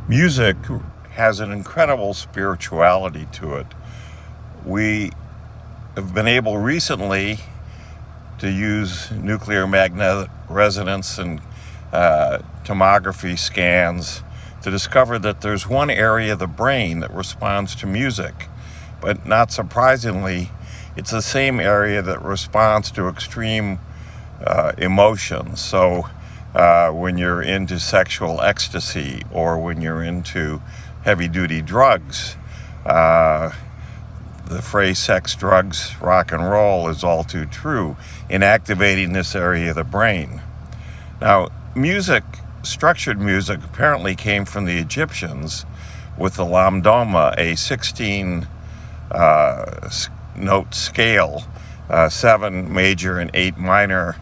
Music has an incredible spirituality to it. We have been able recently to use nuclear magnetic resonance and tomography scans to discover that there's one area of the brain that responds to music. But not surprisingly, it's the same area that responds to extreme emotions. So when you're into sexual ecstasy or when you're into heavy-duty drugs, the phrase sex, drugs, rock and roll is all too true in activating this area of the brain. Now, structured music apparently came from the Egyptians with the lamdoma, a 16 note scale, 7 major and 8 minor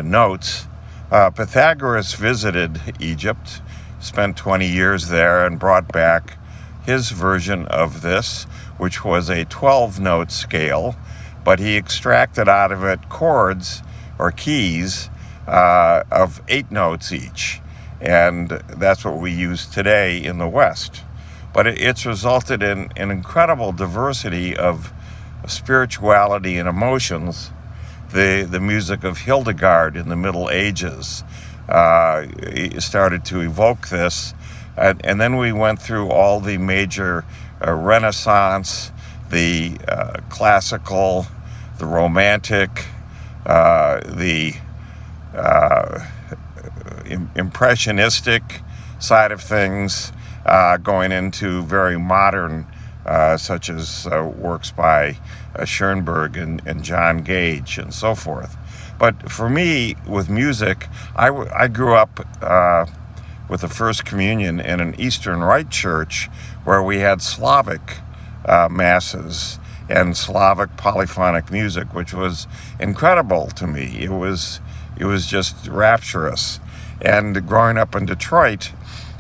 notes. Pythagoras visited Egypt, spent 20 years there, and brought back his version of this, which was a 12-note scale, but he extracted out of it chords or keys of 8 notes each. And that's what we use today in the West. But it's resulted in an incredible diversity of spirituality and emotions. The music of Hildegard in the Middle Ages started to evoke this. And then we went through all the major Renaissance, the classical, the romantic, the impressionistic side of things, going into very modern, such as works by Schoenberg and John Gage and so forth. But for me, with music, I grew up with the First Communion in an Eastern Rite church where we had Slavic masses and Slavic polyphonic music, which was incredible to me. It was just rapturous. And growing up in Detroit,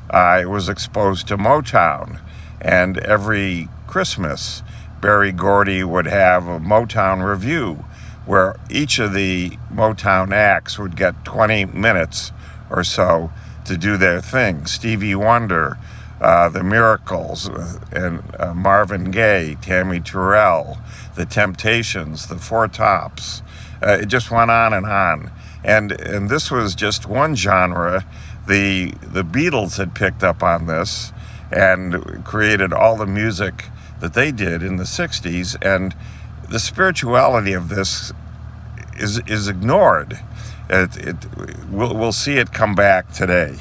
I was exposed to Motown, and every Christmas, Berry Gordy would have a Motown review where each of the Motown acts would get 20 minutes or so to do their thing. Stevie Wonder, The Miracles, and Marvin Gaye, Tammy Terrell, The Temptations, The Four Tops. It just went on and on. And this was just one genre. The Beatles had picked up on this and created all the music that they did in the 60s. And the spirituality of this is ignored. We'll see it come back today.